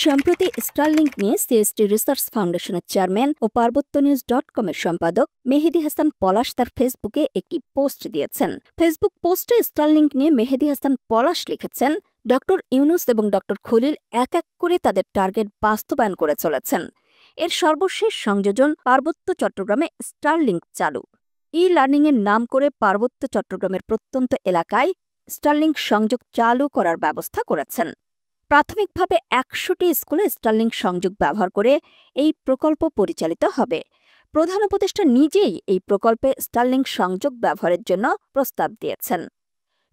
সম্প্রতি স্টারলিংক নিয়ে CST research ফাউন্ডেশনের চেয়ারম্যান ও পার্বত্যনিউজ.com-এর সম্পাদক মেহেদী হাসান পলাশ তার ফেসবুকে একটি পোস্ট দিয়েছেন। ফেসবুক পোস্টে স্টারলিংক নিয়ে মেহেদী হাসান পলাশ লিখেছেন, ড ইউনুস এবং ড খলিল এক এক করে তাদের টার্গেট বাস্তবায়ন করে চলেছেন। এর সর্বশেষ সংযোজন পার্বত্য চট্টগ্রামে স্টারলিংক চালু। ই-লার্নিংয়ের নাম করে পার্বত্য চট্টগ্রামের প্রত্যন্ত এলাকায় স্টারলিংক সংযোগ চালু করার ব্যবস্থা করেছেন। প্রাথমিকভাবে ১০০টি স্কুলে স্টারলিংক সংযোগ ব্যবহার করে এই প্রকল্প পরিচালিত হবে। প্রধান উপদেষ্টা নিজেই এই প্রকল্পে স্টারলিংক সংযোগ ব্যবহারের জন্য প্রস্তাব দিয়েছেন।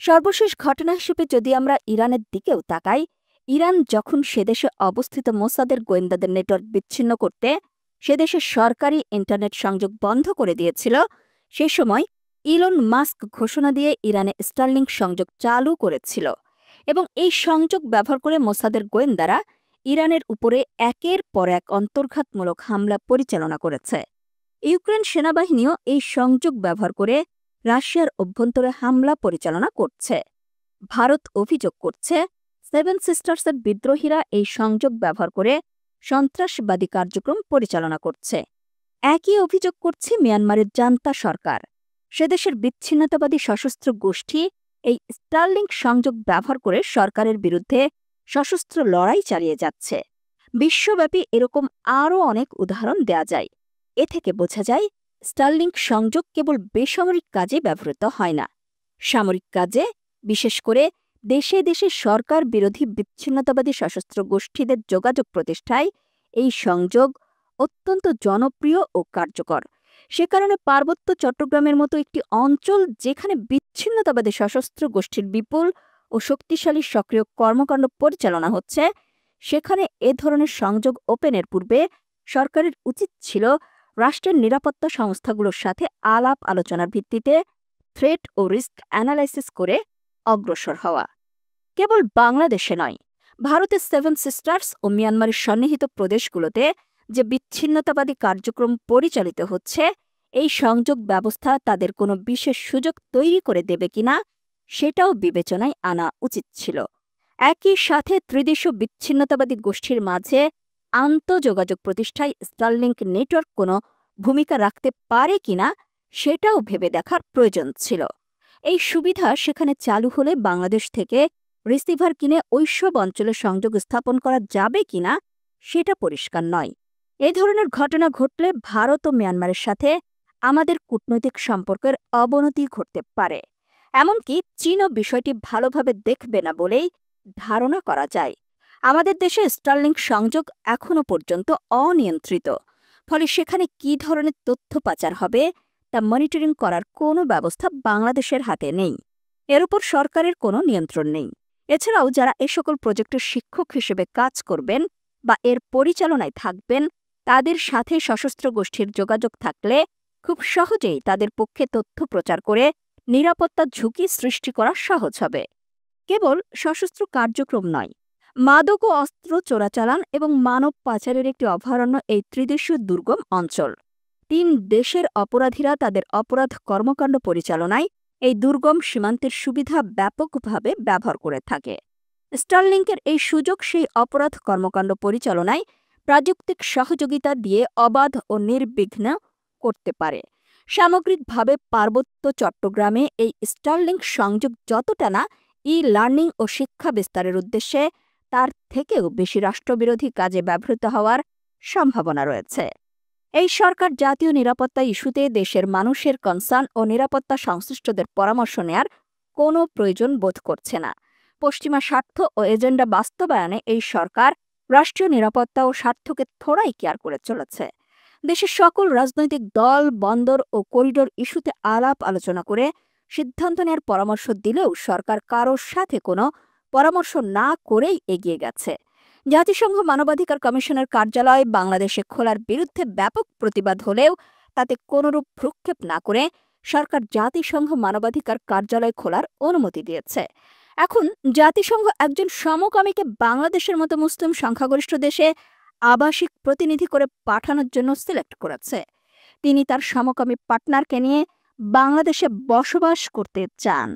সর্বশেষ ঘটনা হিসেবে যদি আমরা ইরানের দিকেও তাকাই, ইরান যখন সেদেশে অবস্থিত মোসাদের গোয়েন্দাদের নেটওয়ার্ক বিচ্ছিন্ন করতে সেদেশের সরকারি ইন্টারনেট সংযোগ বন্ধ করে দিয়েছিল, সে সময় ইলন মাস্ক ঘোষণা দিয়ে ইরানে স্টারলিংক সংযোগ চালু করেছিল এবং এই সংযোগ ব্যবহার করে মোসাদের গোয়েন্দারা ইরানের উপরে একের পর এক অন্তর্ঘাতমূলক হামলা পরিচালনা করেছে। ইউক্রেন সেনাবাহিনীও এই সংযোগ ব্যবহার করে রাশিয়ার অভ্যন্তরে হামলা পরিচালনা করছে। ভারত অভিযোগ করছে, সেভেন সিস্টার্সের বিদ্রোহীরা এই সংযোগ ব্যবহার করে সন্ত্রাসবাদী কার্যক্রম পরিচালনা করছে। একই অভিযোগ করছে মিয়ানমারের জান্তা সরকার। সেদেশের বিচ্ছিন্নতাবাদী সশস্ত্র গোষ্ঠী এই স্টারলিংক সংযোগ ব্যবহার করে সরকারের বিরুদ্ধে সশস্ত্র লড়াই চালিয়ে যাচ্ছে। বিশ্বব্যাপী এরকম আরও অনেক উদাহরণ দেয়া যায়। এ থেকে বোঝা যায়, স্টারলিংক সংযোগ কেবল বেসামরিক কাজে ব্যবহৃত হয় না। সামরিক কাজে, বিশেষ করে দেশে দেশে সরকার বিরোধী বিচ্ছিন্নতাবাদী সশস্ত্র গোষ্ঠীদের যোগাযোগ প্রতিষ্ঠায় এই সংযোগ অত্যন্ত জনপ্রিয় ও কার্যকর। সে কারণে পার্বত্য চট্টগ্রামের মতো একটি অঞ্চল, যেখানে বিচ্ছিন্নতাবাদী সশস্ত্র গোষ্ঠীর বিপুল ও শক্তিশালী সক্রিয় কর্মকাণ্ড পরিচালনা হচ্ছে, সেখানে এ ধরনের সংযোগ ওপেনের পূর্বে সরকারের উচিত ছিল রাষ্ট্রের নিরাপত্তা সংস্থাগুলোর সাথে আলাপ আলোচনার ভিত্তিতে থ্রেট ও রিস্ক অ্যানালাইসিস করে অগ্রসর হওয়া। কেবল বাংলাদেশে নয়, ভারতের সেভেন সিস্টার্স ও মিয়ানমারের সন্নিহিত প্রদেশগুলোতে যে বিচ্ছিন্নতাবাদী কার্যক্রম পরিচালিত হচ্ছে, এই সংযোগ ব্যবস্থা তাদের কোনো বিশেষ সুযোগ তৈরি করে দেবে কিনা সেটাও বিবেচনায় আনা উচিত ছিল। একই সাথে ত্রিদেশীয় বিচ্ছিন্নতাবাদী গোষ্ঠীর মাঝে আন্তঃযোগাযোগ প্রতিষ্ঠায় স্টারলিংক নেটওয়ার্ক কোনো ভূমিকা রাখতে পারে কিনা সেটাও ভেবে দেখার প্রয়োজন ছিল। এই সুবিধা সেখানে চালু হলে বাংলাদেশ থেকে রিসিভার কিনে ওইসব অঞ্চলে সংযোগ স্থাপন করা যাবে কিনা সেটা পরিষ্কার নয়। এ ধরনের ঘটনা ঘটলে ভারত ও মিয়ানমারের সাথে আমাদের কূটনৈতিক সম্পর্কের অবনতি ঘটতে পারে। এমনকি চীনও বিষয়টি ভালোভাবে দেখবে না বলেই ধারণা করা যায়। আমাদের দেশে স্টারলিংক সংযোগ এখনও পর্যন্ত অনিয়ন্ত্রিত, ফলে সেখানে কী ধরনের তথ্য পাচার হবে তা মনিটরিং করার কোনো ব্যবস্থা বাংলাদেশের হাতে নেই। এর উপর সরকারের কোনো নিয়ন্ত্রণ নেই। এছাড়াও যারা এ সকল প্রজেক্টের শিক্ষক হিসেবে কাজ করবেন বা এর পরিচালনায় থাকবেন, তাদের সাথে সশস্ত্র গোষ্ঠীর যোগাযোগ থাকলে খুব সহজেই তাদের পক্ষে তথ্য প্রচার করে নিরাপত্তা ঝুঁকি সৃষ্টি করা সহজ হবে। কেবল সশস্ত্র কার্যক্রম নয়, মাদক ও অস্ত্র চোরাচালান এবং মানব পাচারের একটি অভয়ারণ্য এই ত্রিদেশীয় দুর্গম অঞ্চল। ৩ দেশের অপরাধীরা তাদের অপরাধ কর্মকাণ্ড পরিচালনায় এই দুর্গম সীমান্তের সুবিধা ব্যাপকভাবে ব্যবহার করে থাকে। স্টারলিংকের এই সুযোগ সেই অপরাধ কর্মকাণ্ড পরিচালনায় প্রযুক্তিক সহযোগিতা দিয়ে অবাধ ও নির্বিঘ্ন করতে পারে। সামগ্রিকভাবে পার্বত্য চট্টগ্রামে এই স্টারলিংক সংযোগ যতটা না ই-লার্নিং ও শিক্ষা বিস্তারের উদ্দেশ্যে, তার থেকেও বেশি রাষ্ট্রবিরোধী কাজে ব্যবহৃত হওয়ার সম্ভাবনা রয়েছে। এই সরকার জাতীয় নিরাপত্তা ইস্যুতে দেশের মানুষের কনসার্ন ও নিরাপত্তা সংশ্লিষ্টদের পরামর্শ নেয়ার কোনো প্রয়োজন বোধ করছে না। পশ্চিমা স্বার্থ ও এজেন্ডা বাস্তবায়নে এই সরকার রাষ্ট্রীয় নিরাপত্তা ও স্বার্থকে থোড়াই কেয়ার করে চলেছে। দেশের সকল রাজনৈতিক দল বন্দর ও করিডোর ইস্যুতে আলাপ আলোচনা করে সিদ্ধান্ত নেওয়ার পরামর্শ দিলেও সরকার কারোর সাথে কোনো পরামর্শ না করেই এগিয়ে গেছে। জাতিসংঘ মানবাধিকার কমিশনের কার্যালয় বাংলাদেশে খোলার বিরুদ্ধে ব্যাপক প্রতিবাদ হলেও তাতে কোনরূপ ভ্রুক্ষেপ না করে সরকার জাতিসংঘ মানবাধিকার কার্যালয় খোলার অনুমতি দিয়েছে। এখন জাতিসংঘ একজন সমকামীকে বাংলাদেশের মতো মুসলিম সংখ্যাগরিষ্ঠ দেশে আবাসিক প্রতিনিধি করে পাঠানোর জন্য সিলেক্ট করেছে। তিনি তার সমকামী পার্টনারকে নিয়ে বাংলাদেশে বসবাস করতে চান।